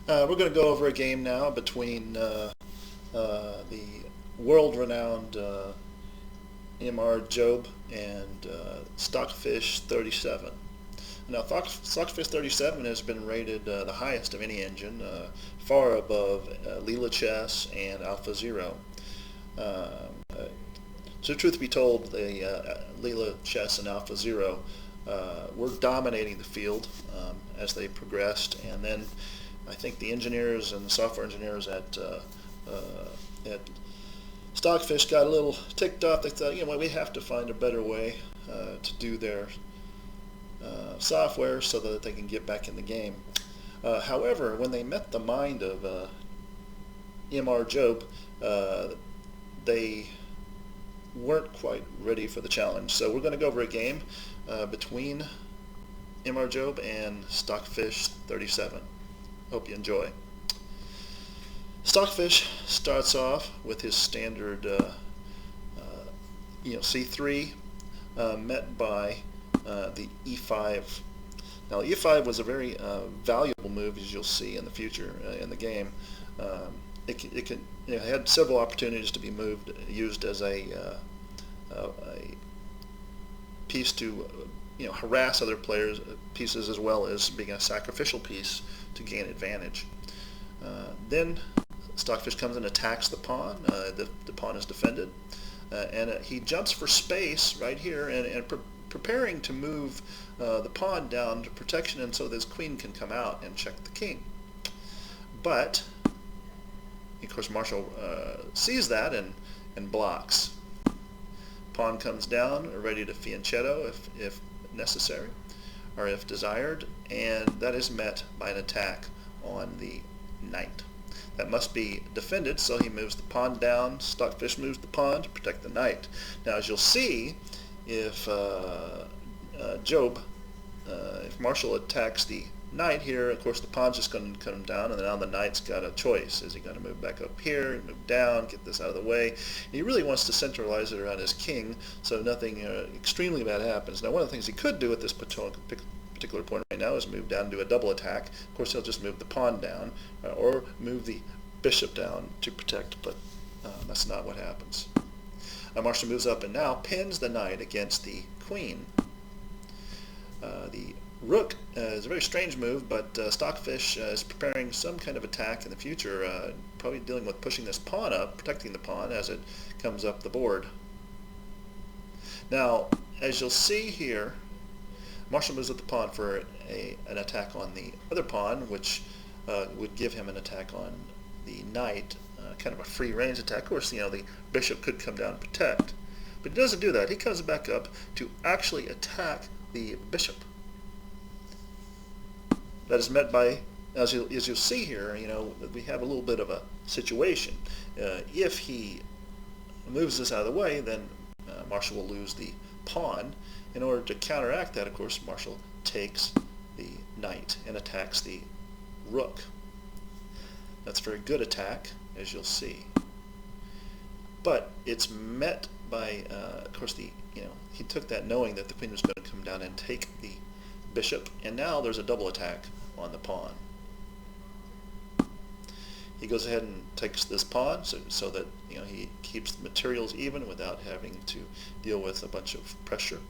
We're going to go over a game now between the world-renowned MRJobe and Stockfish 37. Now, Stockfish 37 has been rated the highest of any engine, far above Leela Chess and Alpha Zero. So truth be told, the Leela Chess and Alpha Zero were dominating the field as they progressed, and then I think the engineers and the software engineers at Stockfish got a little ticked off. They thought, you know what, we have to find a better way to do their software so that they can get back in the game. However, when they met the mind of MRJobe, they weren't quite ready for the challenge. So we're going to go over a game between MRJobe and Stockfish 37. Hope you enjoy. Stockfish starts off with his standard C3 met by the E5. Now E5 was a very valuable move, as you'll see in the future in the game. It had several opportunities to be used as a piece to harass other players' pieces, as well as being a sacrificial piece to gain advantage. Then Stockfish comes and attacks the pawn. The pawn is defended, and he jumps for space right here and preparing to move the pawn down to protection, and so this queen can come out and check the king. But of course Marshall sees that and blocks. Pawn comes down, ready to fianchetto if necessary, or if desired, and that is met by an attack on the knight. That must be defended, so he moves the pawn down. Stockfish moves the pawn to protect the knight. Now, as you'll see, if if Marshall attacks the knight here, of course the pawn's just going to come down, and now the knight's got a choice. Is he going to move back up here, move down, get this out of the way? And he really wants to centralize it around his king, so nothing extremely bad happens. Now, one of the things he could do at this particular point right now is move down and do a double attack. Of course, he'll just move the pawn down or move the bishop down to protect, but that's not what happens. Marshall moves up and now pins the knight against the queen. The rook is a very strange move, but Stockfish is preparing some kind of attack in the future, probably dealing with pushing this pawn up, protecting the pawn as it comes up the board. Now, as you'll see here, Marshall moves up the pawn for an attack on the other pawn, which would give him an attack on the knight, kind of a free range attack. Of course, the bishop could come down and protect, but he doesn't do that. He comes back up to actually attack the bishop. That is met by, as you'll see here, we have a little bit of a situation. If he moves this out of the way, then Marshall will lose the pawn. In order to counteract that, of course, Marshall takes the knight and attacks the rook. That's a very good attack, as you'll see. But it's met by, of course, he took that knowing that the queen was going to come down and take the bishop, and now there's a double attack on the pawn. He goes ahead and takes this pawn so that he keeps the materials even without having to deal with a bunch of pressure,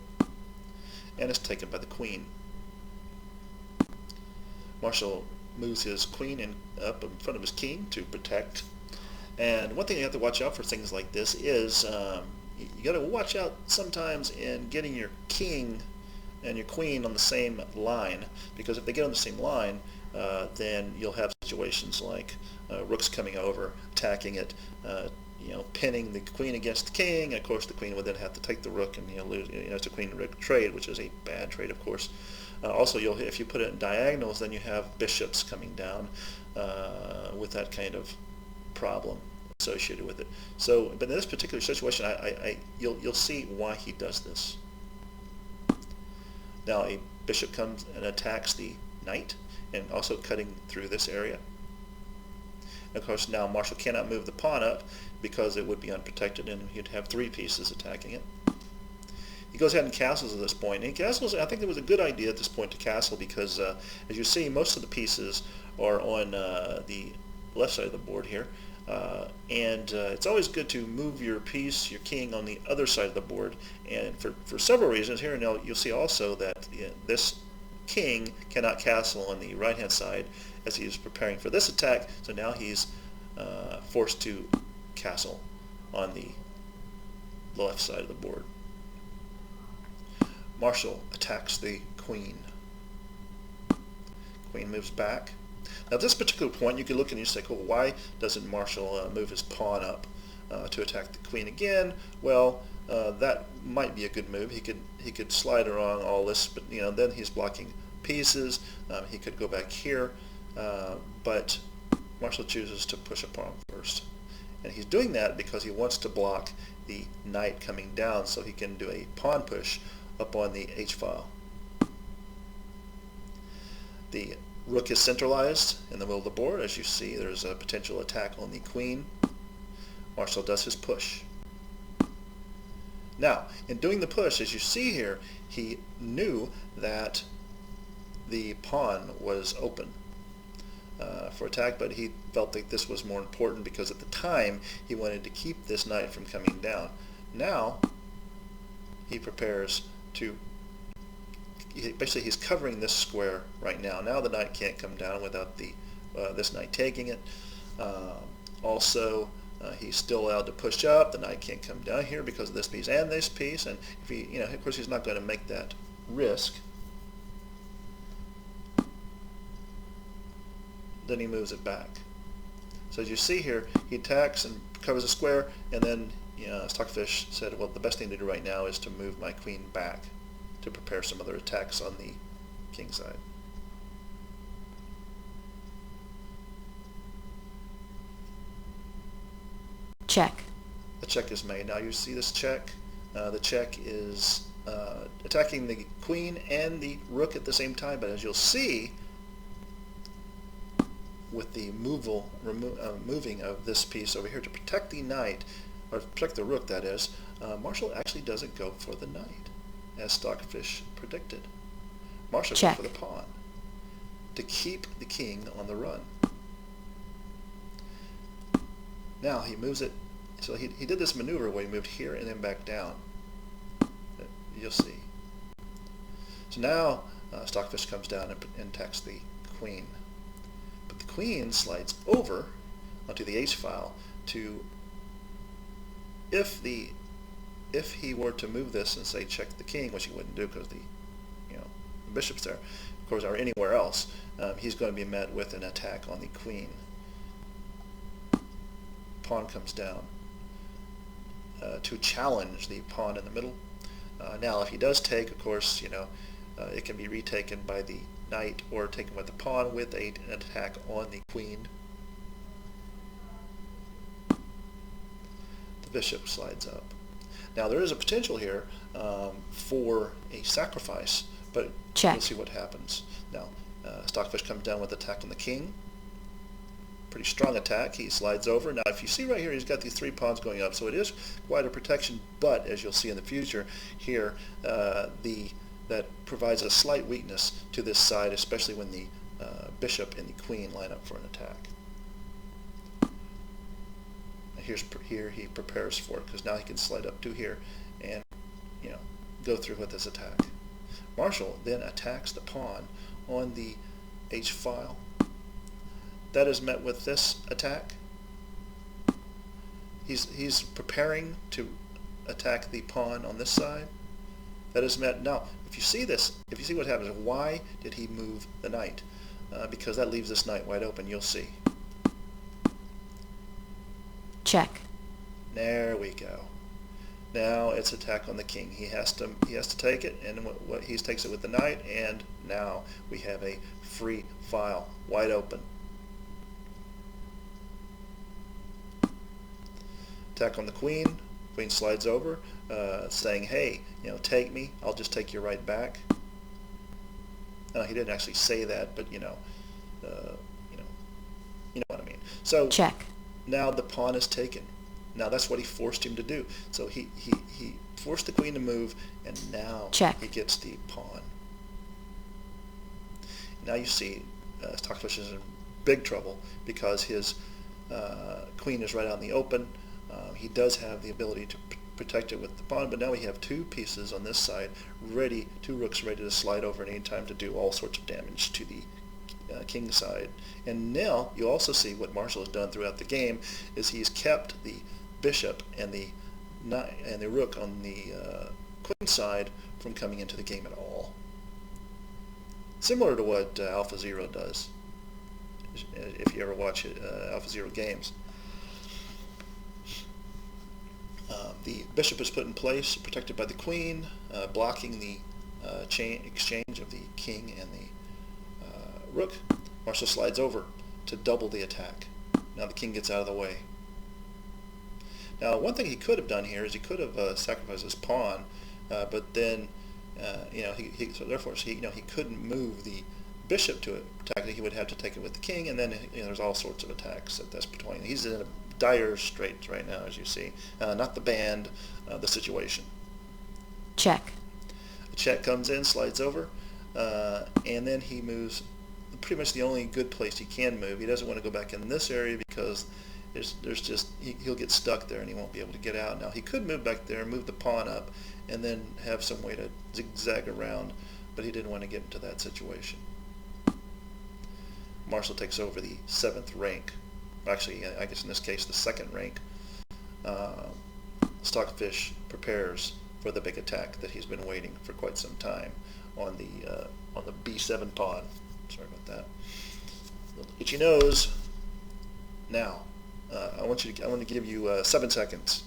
and it's taken by the queen. Marshall moves his queen up in front of his king to protect. And one thing you have to watch out for things like this is you got to watch out sometimes in getting your king and your queen on the same line, because if they get on the same line, then you'll have situations like rooks coming over, attacking it, pinning the queen against the king. And of course, the queen would then have to take the rook, and lose. It's a queen-rook trade, which is a bad trade, of course. Also, if you put it in diagonals, then you have bishops coming down with that kind of problem associated with it. So, but in this particular situation, you'll see why he does this. Now, a bishop comes and attacks the knight, and also cutting through this area. And of course, now Marshall cannot move the pawn up because it would be unprotected, and he'd have three pieces attacking it. He goes ahead and castles at this point. And castles, I think it was a good idea at this point to castle because, as you see, most of the pieces or on the left side of the board here. It's always good to move your piece, your king, on the other side of the board, and for several reasons here. And you'll see also that this king cannot castle on the right hand side as he is preparing for this attack, so now he's forced to castle on the left side of the board. Marshal attacks the queen. Queen moves back. Now at this particular point you could look and you say, well, why doesn't Marshal move his pawn up to attack the queen again? Well, that might be a good move. He could slide around all this, but then he's blocking pieces. He could go back here, but Marshal chooses to push a pawn first. And he's doing that because he wants to block the knight coming down so he can do a pawn push up on the h-file. The rook is centralized in the middle of the board. As you see, there's a potential attack on the queen. Marshal does his push. Now, in doing the push, as you see here, he knew that the pawn was open for attack, but he felt that this was more important because at the time he wanted to keep this knight from coming down. Now he prepares to, basically he's covering this square right now. Now the knight can't come down without the this knight taking it. He's still allowed to push up. The knight can't come down here because of this piece and this piece, and if he, of course he's not going to make that risk. Then he moves it back. So as you see here, he attacks and covers a square, and then Stockfish said, well, the best thing to do right now is to move my queen back to prepare some other attacks on the king side. Check. The check is made. Now you see this check. The check is attacking the queen and the rook at the same time, but as you'll see, with the moving of this piece over here to protect the knight, or protect the rook that is, Marshal actually doesn't go for the knight, as Stockfish predicted. Marshal goes for the pawn to keep the king on the run. Now he moves it, so he did this maneuver where he moved here and then back down. You'll see. So now Stockfish comes down and attacks the queen. But the queen slides over onto the h-file to, if he were to move this and say check the king, which he wouldn't do because the bishop's there, of course, or anywhere else, he's going to be met with an attack on the queen. Pawn comes down to challenge the pawn in the middle. Now if he does take, of course, it can be retaken by the knight or taken with the pawn with an attack on the queen. The bishop slides up. Now there is a potential here for a sacrifice, but we'll see what happens. Now Stockfish comes down with attack on the king. Pretty strong attack. He slides over. Now if you see right here, he's got these three pawns going up, so it is quite a protection, but as you'll see in the future here, that provides a slight weakness to this side, especially when the bishop and the queen line up for an attack. Here he prepares for it, because now he can slide up to here and go through with his attack. Marshal then attacks the pawn on the h-file. That is met with this attack. He's preparing to attack the pawn on this side. That is met. Now, if you see this, if you see what happens, why did he move the knight? Because that leaves this knight wide open. You'll see. Check. There we go. Now it's attack on the king. He has to take it, and he takes it with the knight, and now we have a free file, wide open. Attack on the queen. Queen slides over, saying, "Hey, take me. I'll just take you right back." He didn't actually say that, but you know what I mean. So check. Now the pawn is taken. Now that's what he forced him to do. So he forced the queen to move, and now he gets the pawn. Now you see Stockfish is big trouble because his queen is right out in the open. He does have the ability to protect it with the pawn, but now we have two pieces on this side ready, two rooks ready to slide over at any time to do all sorts of damage to the king side. And now you also see what Marshall has done throughout the game is he's kept the bishop and the rook on the queen side from coming into the game at all. Similar to what Alpha Zero does, if you ever watch Alpha Zero games. The bishop is put in place, protected by the queen, blocking the exchange of the king and the rook. Marshall slides over to double the attack. Now the king gets out of the way. Now one thing he could have done here is he could have sacrificed his pawn, but then he couldn't move the bishop to attack it. He would have to take it with the king, and then there's all sorts of attacks at this point. He's in a dire straits right now, as you see. Not the band, the situation. Check. The check comes in, slides over, and then he moves pretty much the only good place he can move. He doesn't want to go back in this area because he'll get stuck there and he won't be able to get out. Now he could move back there, move the pawn up, and then have some way to zigzag around, but he didn't want to get into that situation. Marshall takes over the 7th rank. Actually, I guess in this case, the 2nd rank. Stockfish prepares for the big attack that he's been waiting for quite some time on the B7 pawn. Sorry about that. Itchy nose. Now, I want to give you 7 seconds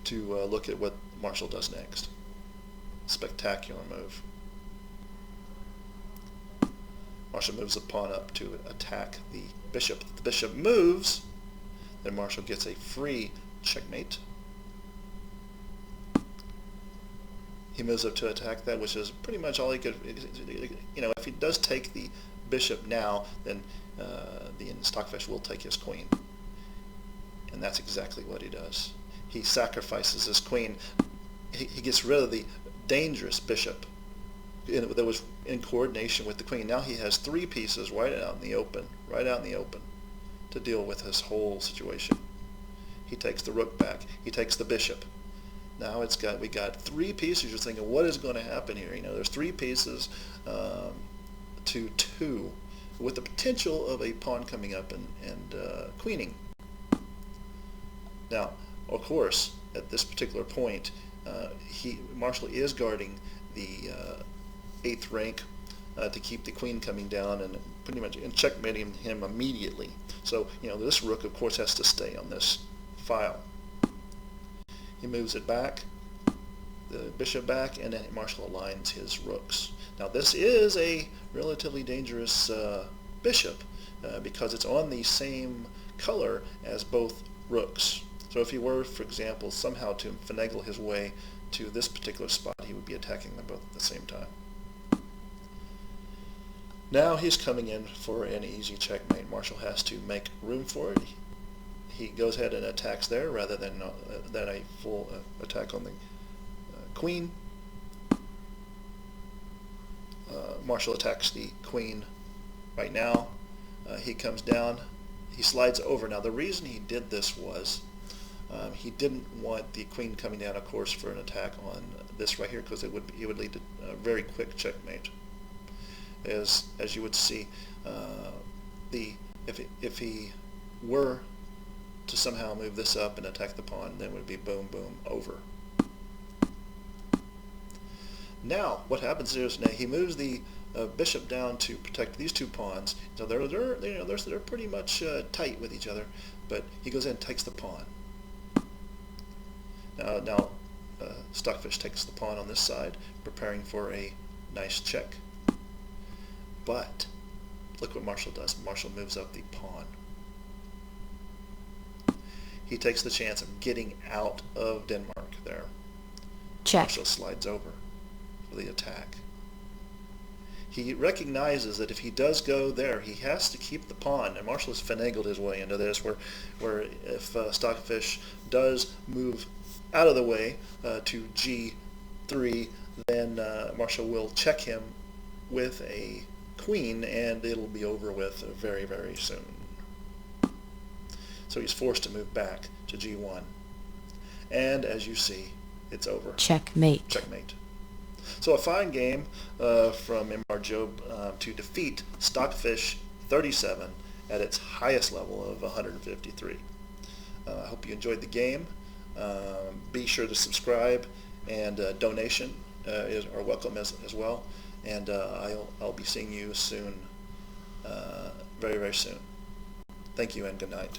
to look at what Marshall does next. Spectacular move. Marshall moves the pawn up to attack the bishop. The bishop moves, then Marshall gets a free checkmate. He moves up to attack that, which is pretty much all he could. If he does take the bishop now, then the Stockfish will take his queen, and that's exactly what he does. He sacrifices his queen. He gets rid of the dangerous bishop that was in coordination with the queen. Now he has 3 pieces right out in the open, to deal with this whole situation. He takes the rook back. He takes the bishop. Now we got 3 pieces. You're thinking, what is going to happen here? There's 3 pieces to 2, with the potential of a pawn coming up and queening. Now, of course, at this particular point, Marshall is guarding the 8th rank to keep the queen coming down and pretty much checkmating him immediately. So, this rook, of course, has to stay on this file. He moves it back, the bishop back, and then Marshall aligns his rooks. Now, this is a relatively dangerous bishop because it's on the same color as both rooks. So if he were, for example, somehow to finagle his way to this particular spot, he would be attacking them both at the same time. Now he's coming in for an easy checkmate. Marshall has to make room for it. He goes ahead and attacks there rather than a full attack on the queen. Marshall attacks the queen right now. He comes down. He slides over. Now the reason he did this was he didn't want the queen coming down, of course, for an attack on this right here, because it would lead to a very quick checkmate. As you would see, if he were to somehow move this up and attack the pawn, then it would be boom, boom, over. Now, what happens is now he moves the bishop down to protect these 2 pawns. So they're pretty much tight with each other, but he goes in and takes the pawn. Now Stockfish takes the pawn on this side, preparing for a nice check. But look what Marshall does. Marshall moves up the pawn. He takes the chance of getting out of Denmark there. Check. Marshall slides over for the attack. He recognizes that if he does go there, he has to keep the pawn, and Marshall has finagled his way into this, where if Stockfish does move out of the way to G3, then Marshall will check him with a queen, and it'll be over with very, very soon. so he's forced to move back to G1. And as you see, it's over. Checkmate. Checkmate. So a fine game from MRJobe to defeat Stockfish 37 at its highest level of 153. I hope you enjoyed the game. Be sure to subscribe, and donation are welcome as well. And I'll be seeing you soon, very, very soon. Thank you and good night.